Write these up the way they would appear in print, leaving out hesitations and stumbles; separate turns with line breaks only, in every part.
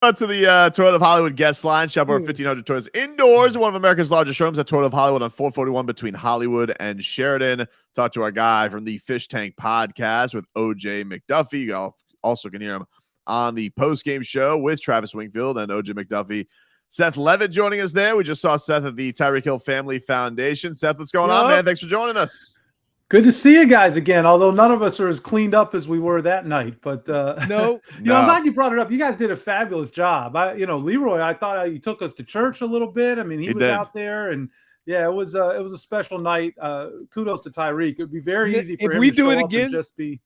To the Toyota of Hollywood guest line. Shop over 1,500 Toyotas indoors. One of America's largest showrooms at Toyota of Hollywood on 441 between Hollywood and Sheridan. Talk to our guy from the Fish Tank podcast with OJ McDuffie. You also can hear him on the post-game show with Travis Wingfield and OJ McDuffie. Seth Levit joining us there. We just saw Seth at the Tyreek Hill Family Foundation. Seth, what's going on, man? Thanks for joining us.
Good to see you guys again, although none of us are as cleaned up as we were that night. But no. I'm glad you brought it up. You guys did a fabulous job. Leroy, I thought he took us to church a little bit. I mean, he was out there, and yeah, it was a special night. Kudos to Tyreek. It would be very easy for him to show up and just be.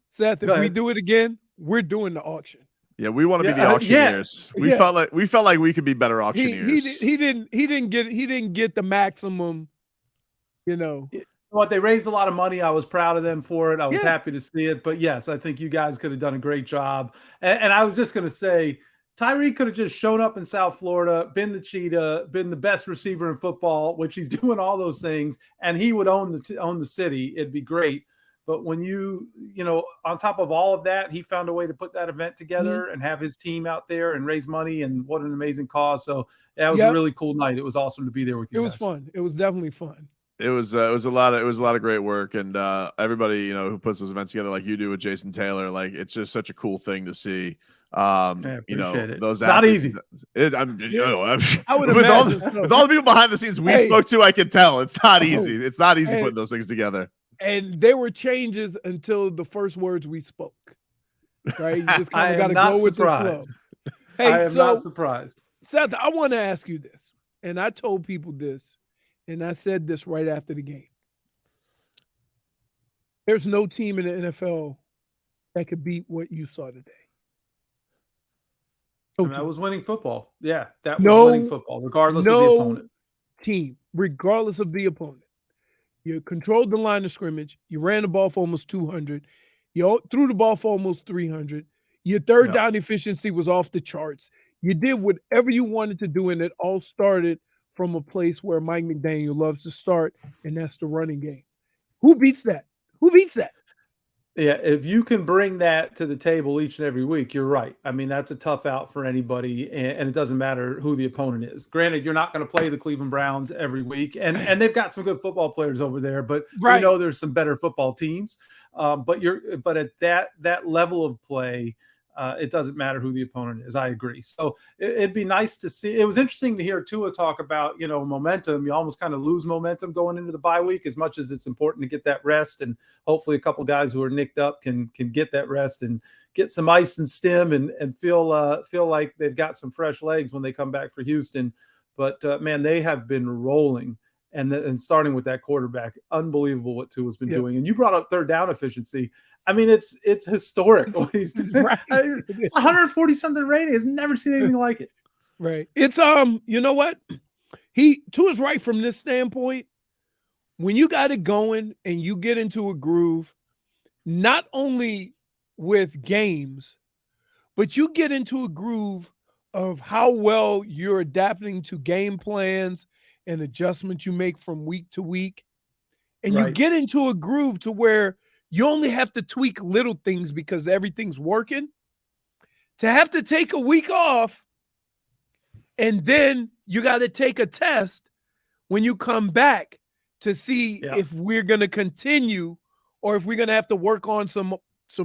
Seth, if we do it again, we're doing the auction.
Yeah, we want to be the auctioneers. We felt like we could be better auctioneers.
He didn't get the maximum,
What, they raised a lot of money. I was proud of them for it. I was happy to see it. But yes, I think you guys could have done a great job. And I was just going to say, Tyreek could have just shown up in South Florida, been the cheetah, been the best receiver in football, which he's doing all those things, and he would own the city. It'd be great. But when on top of all of that, he found a way to put that event together and have his team out there and raise money, and what an amazing cause. So that was a really cool night. It was awesome to be there with you.
It was fun. It was definitely fun.
It was a lot of great work, and everybody who puts those events together like you do with Jason Taylor, like it's just such a cool thing to see.
It.
Those
it's not easy.
With all the people behind the scenes we spoke to, I can tell it's not easy. It's not easy putting those things together.
And there were changes until the first words we spoke. Right? You just kind of got to go with the flow. Hey,
I am not surprised.
Seth, I want to ask you this, and I told people this. And I said this right after the game. There's no team in the NFL that could beat what you saw today.
I was winning football. Yeah, that was winning football, regardless of the opponent.
Team, regardless of the opponent. You controlled the line of scrimmage. You ran the ball for almost 200. You threw the ball for almost 300. Your third down efficiency was off the charts. You did whatever you wanted to do, and it all started from a place where Mike McDaniel loves to start, and that's the running game. Who beats that? Yeah,
if you can bring that to the table each and every week, you're right. I mean, that's a tough out for anybody, and it doesn't matter who the opponent is. Granted, you're not going to play the Cleveland Browns every week, and they've got some good football players over there, but we know there's some better football teams. But at that level of play, it doesn't matter who the opponent is. I agree. So it'd be nice to see. It was interesting to hear Tua talk about, momentum. You almost kind of lose momentum going into the bye week, as much as it's important to get that rest. And hopefully a couple guys who are nicked up can get that rest and get some ice and stim and feel like they've got some fresh legs when they come back for Houston. But man, they have been rolling. And starting with that quarterback, unbelievable what Tua's been doing. And you brought up third down efficiency. I mean, it's historic. It's 140-something rating. I've never seen anything like it.
Right. It's you know what? Tua's right from this standpoint. When you got it going and you get into a groove, not only with games, but you get into a groove of how well you're adapting to game plans and adjustments you make from week to week. And you get into a groove to where you only have to tweak little things because everything's working. To have to take a week off, and then you got to take a test when you come back to see if we're going to continue or if we're going to have to work on some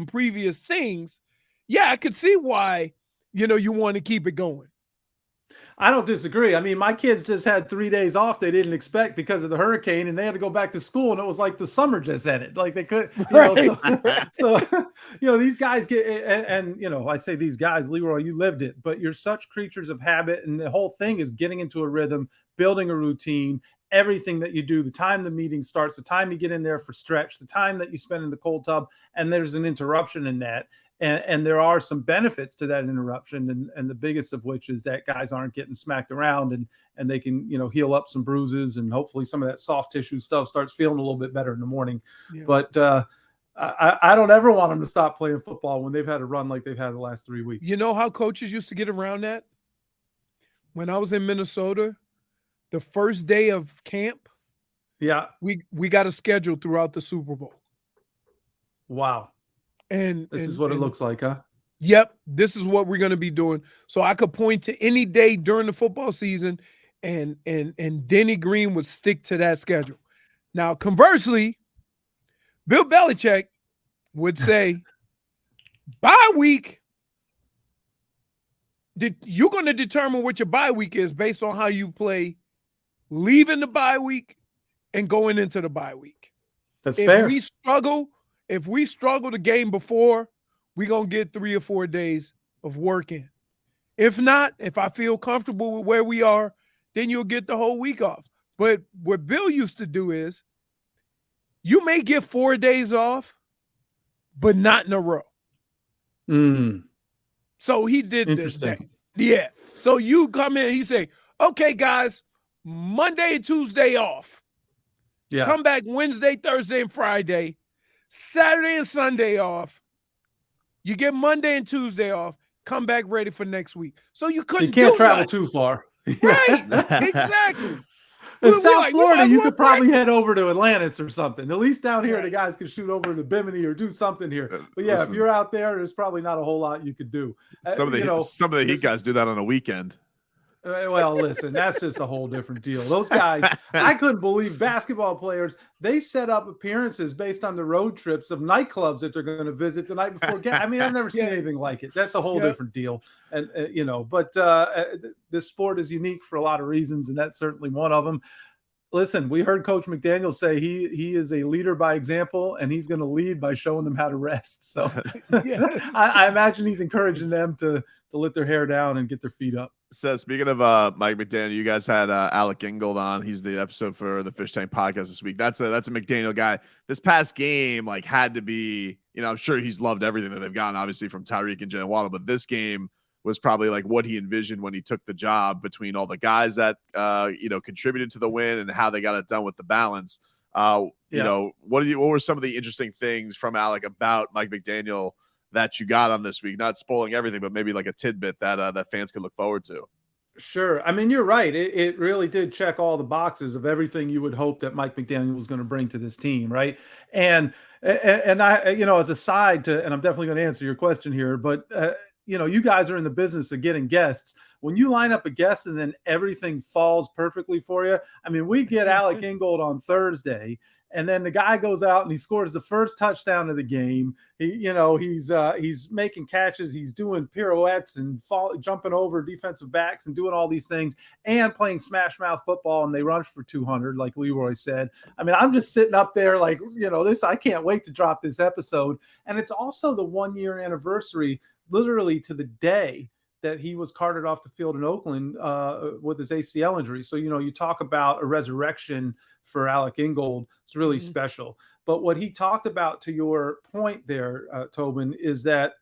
previous things. Yeah, I could see why, you want to keep it going.
I don't disagree. I mean, my kids just had 3 days off they didn't expect because of the hurricane, and they had to go back to school, and it was like the summer just ended. Like they could, so these guys get, and I say these guys, Leroy, you lived it, but you're such creatures of habit, and the whole thing is getting into a rhythm, building a routine. Everything that you do, the time the meeting starts, the time you get in there for stretch, the time that you spend in the cold tub, and there's an interruption in that. And there are some benefits to that interruption, and the biggest of which is that guys aren't getting smacked around, and they can heal up some bruises, and hopefully some of that soft tissue stuff starts feeling a little bit better in the morning. Yeah. But I don't ever want them to stop playing football when they've had a run like they've had the last 3 weeks.
You know how coaches used to get around that? When I was in Minnesota, the first day of camp, we got a schedule throughout the Super Bowl.
Wow.
And
this is what it looks like, huh?
yep, this is what we're going to be doing. So I could point to any day during the football season, and Denny Green would stick to that schedule. Now, conversely, Bill Belichick would say, bye week, you're going to determine what your bye week is based on how you play leaving the bye week and going into the bye week.
That's fair.
If we struggle the game before, we're going to get 3 or 4 days of work in. If not, if I feel comfortable with where we are, then you'll get the whole week off. But what Bill used to do is, you may get 4 days off, but not in a row. So he did this thing. Yeah. So you come in, he say, okay, guys, Monday and Tuesday off. Yeah. Come back Wednesday, Thursday, and Friday. Saturday and Sunday off. You get Monday and Tuesday off. Come back ready for next week. So you can't
travel too far.
Right. Exactly.
In South Florida, you could probably head over to Atlantis or something. At least down here, the guys can shoot over to Bimini or do something here. But yeah, listen, if you're out there, there's probably not a whole lot you could do.
Some of the Heat guys do that on a weekend.
Well, listen, that's just a whole different deal. Those guys, I couldn't believe basketball players, they set up appearances based on the road trips of nightclubs that they're going to visit the night before. I mean, I've never seen anything like it. That's a whole different deal. And, but this sport is unique for a lot of reasons, and that's certainly one of them. Listen, we heard Coach McDaniel say he is a leader by example, and he's going to lead by showing them how to rest. So I imagine he's encouraging them to let their hair down and get their feet up.
So speaking of Mike McDaniel, you guys had Alec Ingold on. He's the episode for the Fish Tank podcast this week. That's a McDaniel guy. This past game had to be, I'm sure he's loved everything that they've gotten, obviously, from Tyreek and Jalen Waddle, but this game was probably what he envisioned when he took the job, between all the guys that contributed to the win and how they got it done with the balance. What were some of the interesting things from Alec about Mike McDaniel that you got on this week? Not spoiling everything, but maybe a tidbit that fans could look forward to.
Sure. I mean, you're right. It really did check all the boxes of everything you would hope that Mike McDaniel was going to bring to this team, right? And I, as a side to, and I'm definitely going to answer your question here, but you guys are in the business of getting guests. When you line up a guest and then everything falls perfectly for you. I mean, we get Alec Ingold on Thursday, and then the guy goes out and he scores the first touchdown of the game. He's making catches, he's doing pirouettes and jumping over defensive backs and doing all these things, and playing smash mouth football, and they rush for 200, like Leroy said. I mean, I'm just sitting up there this. I can't wait to drop this episode, and it's also the 1-year anniversary, literally to the day that he was carted off the field in Oakland with his ACL injury. So, you talk about a resurrection for Alec Ingold. It's really special. But what he talked about, to your point there, Tobin, is that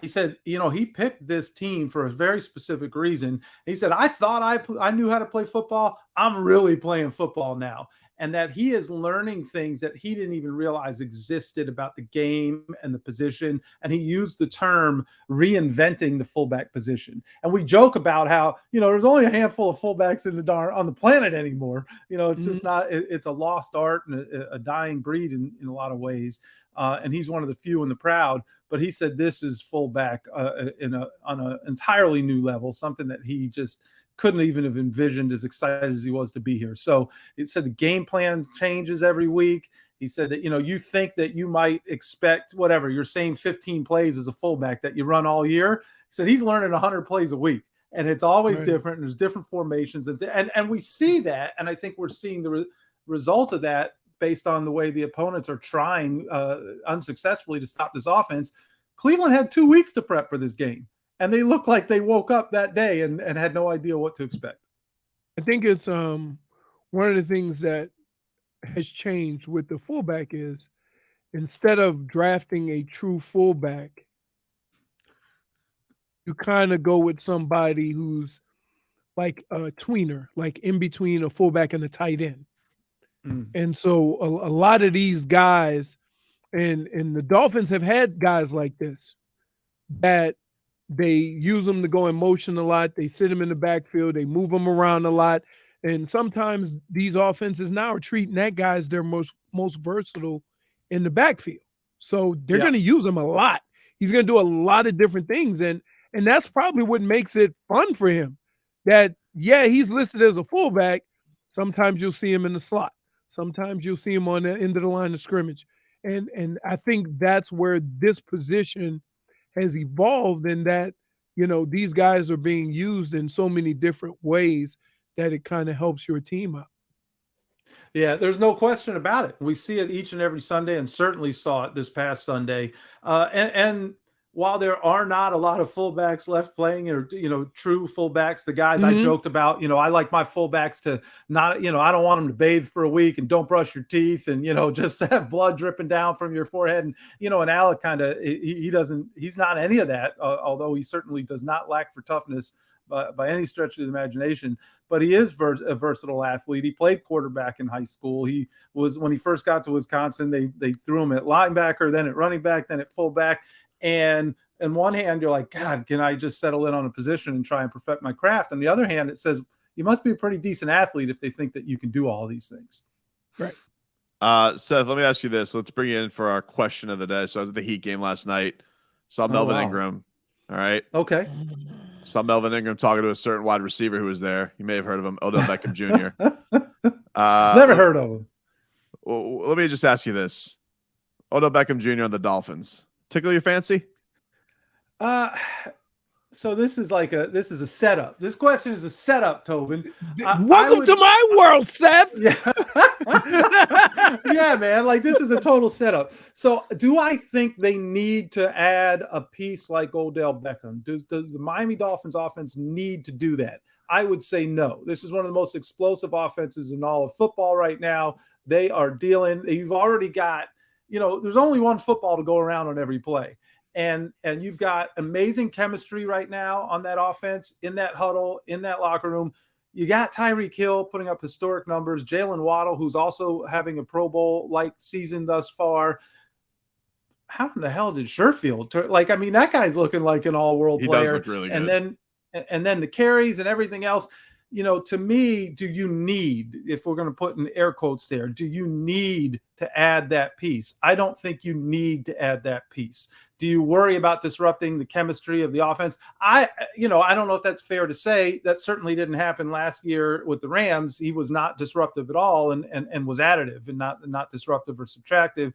he said, he picked this team for a very specific reason. He said, I thought I knew how to play football. I'm really playing football now. And that he is learning things that he didn't even realize existed about the game and the position. And he used the term reinventing the fullback position. And we joke about how, there's only a handful of fullbacks on the planet anymore. It's just not, it's a lost art and a dying breed in a lot of ways. And he's one of the few and the proud. But he said this is fullback on an entirely new level, something that he just couldn't even have envisioned, as excited as he was to be here. So it said the game plan changes every week. He said that, you think that you might expect whatever, you're saying 15 plays as a fullback that you run all year. He said he's learning 100 plays a week, and it's always different. And there's different formations. And we see that. And I think we're seeing the result of that based on the way the opponents are trying unsuccessfully to stop this offense. Cleveland had 2 weeks to prep for this game. And they look like they woke up that day and had no idea what to expect.
I think it's one of the things that has changed with the fullback is, instead of drafting a true fullback, you kind of go with somebody who's like a tweener, like in between a fullback and a tight end. And so a lot of these guys, and the Dolphins have had guys like this, that they use them to go in motion a lot. They sit them in the backfield. They move them around a lot. And sometimes these offenses now are treating that guy as their most versatile in the backfield. So they're going to use him a lot. He's going to do a lot of different things. And that's probably what makes it fun for him. That, yeah, he's listed as a fullback. Sometimes you'll see him in the slot. Sometimes you'll see him on the end of the line of scrimmage. And I think that's where this position has evolved, in that, these guys are being used in so many different ways that it kind of helps your team out.
Yeah, there's no question about it. We see it each and every Sunday, and certainly saw it this past Sunday. And while there are not a lot of fullbacks left playing, or true fullbacks, the guys I joked about, I like my fullbacks to not, I don't want them to bathe for a week and don't brush your teeth and just have blood dripping down from your forehead. And and Alec he's not any of that, although he certainly does not lack for toughness by any stretch of the imagination. But he is a versatile athlete. He played quarterback in high school. When he first got to Wisconsin, they threw him at linebacker, then at running back, then at fullback. And on one hand, you're like, God, can I just settle in on a position and try and perfect my craft? On the other hand, it says you must be a pretty decent athlete if they think that you can do all these things.
Right.
Seth, let me ask you this. Let's bring you in for our question of the day. So I was at the Heat game last night. Saw Melvin Ingram. All right.
Okay.
Saw Melvin Ingram talking to a certain wide receiver who was there. You may have heard of him, Odell Beckham Jr.
Never heard of him.
Well, let me just ask you this. Odell Beckham Jr. on the Dolphins. Tickle your fancy?
So this is a setup. This question is a setup, Tobin.
Welcome to my world, Seth.
Yeah. Yeah, man. Like, this is a total setup. So do I think they need to add a piece like Odell Beckham? Does the Miami Dolphins offense need to do that? I would say no. This is one of the most explosive offenses in all of football right now. They are dealing. You've already got, there's only one football to go around on every play. And you've got amazing chemistry right now on that offense, in that huddle, in that locker room. You got Tyreek Hill putting up historic numbers, Jalen Waddle, who's also having a Pro Bowl-like season thus far. How in the hell did Sherfield turn? That guy's looking like an all-world player.
He does look really good.
And then the carries and everything else. To me, do you need, if we're going to put in air quotes there, do you need to add that piece? I don't think you need to add that piece. Do you worry about disrupting the chemistry of the offense? I don't know if that's fair to say. That certainly didn't happen last year with the Rams. He was not disruptive at all and was additive and not disruptive or subtractive.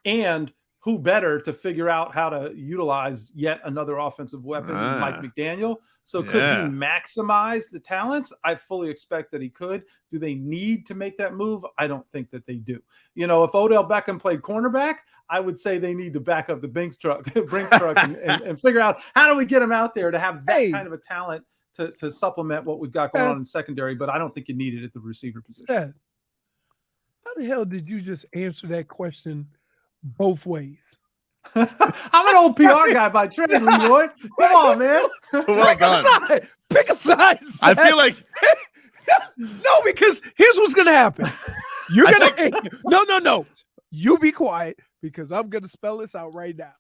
And who better to figure out how to utilize yet another offensive weapon than Mike McDaniel? So could he maximize the talents? I fully expect that he could. Do they need to make that move? I don't think that they do. If Odell Beckham played cornerback, I would say they need to back up the Brinks truck and figure out how do we get him out there to have that kind of a talent to supplement what we've got going on in secondary. But I don't think you need it at the receiver position.
Seth, how the hell did you just answer that question both ways?
I'm an old PR guy by training, Leroy. Come on, man.
Well done.
Pick a side.
I feel like
no, because here's what's gonna happen. You're gonna no. You be quiet because I'm gonna spell this out right now.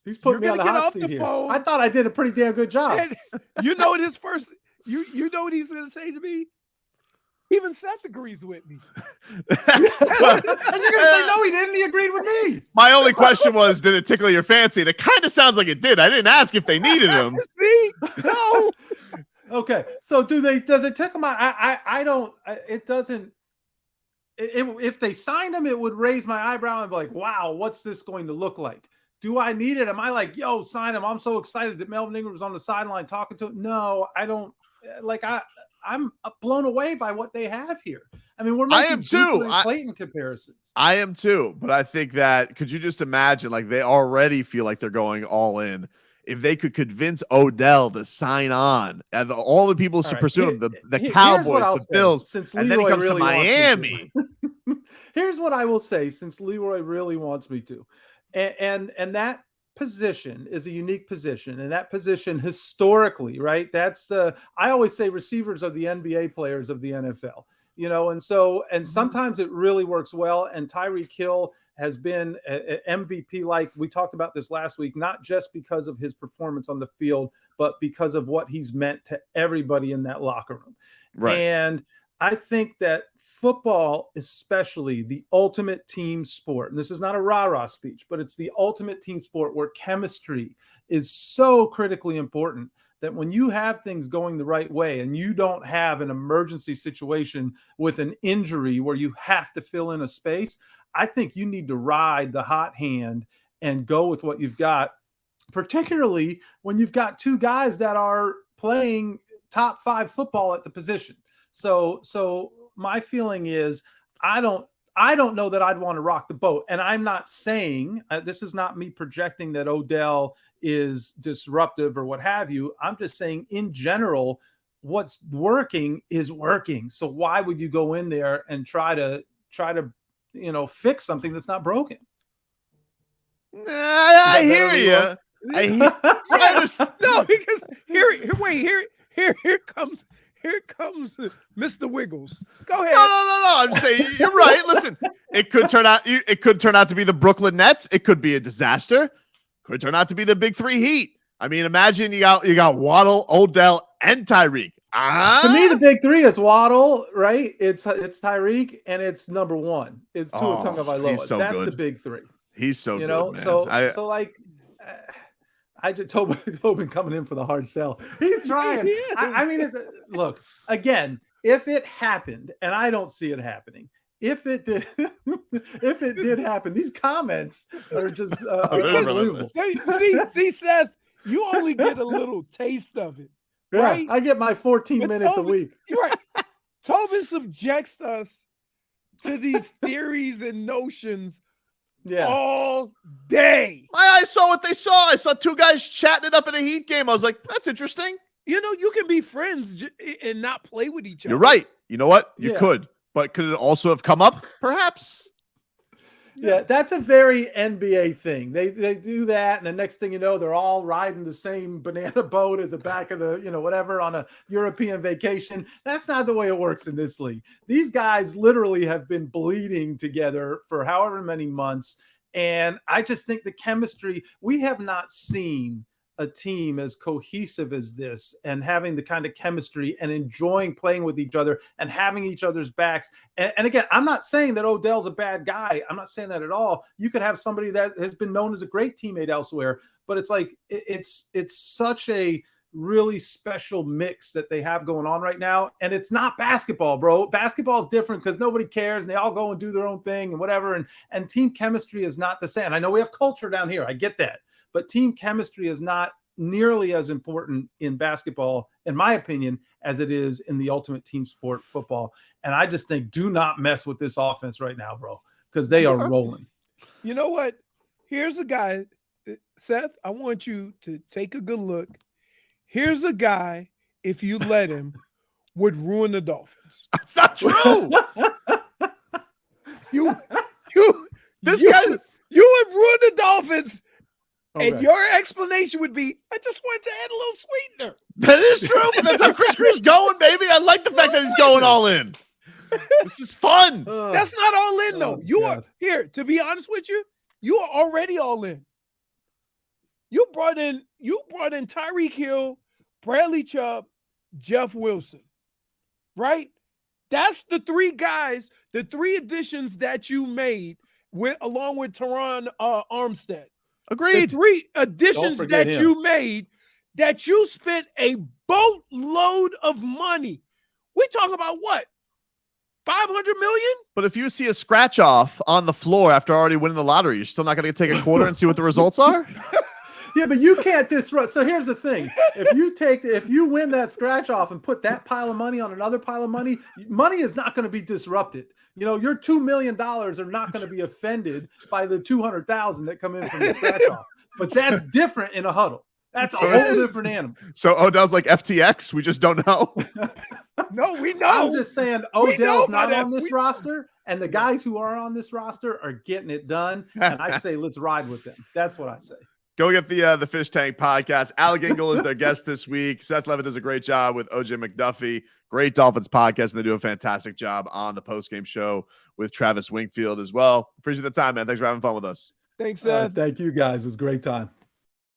He's putting me on the hot seat here.
Phone.
I thought I did a pretty damn good job.
And you know what his first? You know what he's gonna say to me? Even Seth agrees with me.
And you're going to say, no, he didn't. He agreed with me.
My only question was, did it tickle your fancy? And it kind of sounds like it did. I didn't ask if they needed him.
See? No.
Okay. So does it tickle my, I don't, it doesn't, if they signed him, it would raise my eyebrow and be like, wow, what's this going to look like? Do I need it? Am I like, yo, sign him? I'm so excited that Melvin Ingram was on the sideline talking to him. No, I don't I'm blown away by what they have here. I mean, we're making Clayton comparisons.
I am too, but I think that, could you just imagine, like, they already feel like they're going all in. If they could convince Odell to sign on, and all the people pursue him, the Cowboys, the Bills, and then he comes to Miami.
Here's what I will say, since Leroy really wants me to, and that position is a unique position, and that position historically, right? I always say receivers are the NBA players of the NFL, and sometimes it really works well. And Tyreek Hill has been an MVP, like we talked about this last week, not just because of his performance on the field, but because of what he's meant to everybody in that locker room. Right. And I think that football, especially the ultimate team sport, and this is not a rah-rah speech, but it's the ultimate team sport where chemistry is so critically important that when you have things going the right way and you don't have an emergency situation with an injury where you have to fill in a space, I think you need to ride the hot hand and go with what you've got, particularly when you've got two guys that are playing top 5 football at the position. So my feeling is I don't know that I'd want to rock the boat. And I'm not saying this is not me projecting that Odell is disruptive or what have you. I'm just saying in general, what's working is working. So why would you go in there and try to fix something that's not broken?
I hear you.
No, because here comes Mr. Wiggles. Go ahead.
No. I'm saying you're right. Listen, it could turn out to be the Brooklyn Nets. It could be a disaster. Could turn out to be the Big Three Heat. I mean, imagine you got Waddle, Odell, and Tyreek.
To me, the Big Three is Waddle, right? It's Tyreek, and it's number 1. It's Tua Tagovailoa.
So
that's
good.
the Big Three.
He's so good, man.
So I just Tobin coming in for the hard sell. He's trying. I mean, look again. If it happened, and I don't see it happening. If it did happen, these comments are just unbelievable.
See, Seth, you only get a little taste of it,
yeah,
right?
I get my 14 minutes a week.
You're right. Tobin subjects us to these theories and notions. Yeah. All day.
My eyes saw what they saw. I saw two guys chatting it up in a Heat game. I was like, that's interesting.
You can be friends and not play with each other.
You're right. You know what? You could. But could it also have come up? Perhaps.
Yeah, that's a very NBA thing. They do that, and the next thing you know, they're all riding the same banana boat at the back of the, whatever, on a European vacation. That's not the way it works in this league. These guys literally have been bleeding together for however many months, and I just think the chemistry, we have not seen a team as cohesive as this and having the kind of chemistry and enjoying playing with each other and having each other's backs. And again, I'm not saying that Odell's a bad guy. I'm not saying that at all. You could have somebody that has been known as a great teammate elsewhere, but it's like, it's such a really special mix that they have going on right now. And it's not basketball, bro. Basketball is different because nobody cares and they all go and do their own thing and whatever. And team chemistry is not the same. I know we have culture down here. I get that. But team chemistry is not nearly as important in basketball, in my opinion, as it is in the ultimate team sport, football. And I just think do not mess with this offense right now, bro, because they are rolling.
You know what? Here's a guy, Seth, I want you to take a good look. Here's a guy, if you let him, would ruin the Dolphins.
That's not true.
You would ruin the Dolphins. Okay. And your explanation would be, I just wanted to add a little sweetener.
That is true, but that's how Chris Green's going, baby. I like the fact that he's going all in. This is fun.
That's not all in, though. You are here, to be honest with you, you are already all in. You brought in Tyreek Hill, Bradley Chubb, Jeff Wilson. Right? That's the 3 guys, the 3 additions that you made along with Teron Armstead.
Agreed.
The 3 additions that you made, that you spent a boatload of money. We talk about what? $500 million?
But if you see a scratch off on the floor after already winning the lottery, you're still not going to take a quarter and see what the results are?
Yeah, but you can't disrupt. So here's the thing. If you win that scratch off and put that pile of money on another pile of money, money is not going to be disrupted. Your $2 million are not going to be offended by the 200,000 that come in from the scratch off. But that's different in a huddle. That's a whole different animal.
So Odell's like FTX. We just don't know.
No, we know.
I'm just saying Odell's not on this roster, and the guys who are on this roster are getting it done. And I say, let's ride with them. That's what I say.
Go get the Fish Tank podcast. Alec Ingold is their guest this week. Seth Levit does a great job with OJ McDuffie. Great Dolphins podcast, and they do a fantastic job on the postgame show with Travis Wingfield as well. Appreciate the time, man. Thanks for having fun with us.
Thanks, Seth.
Thank you, guys. It was a great time.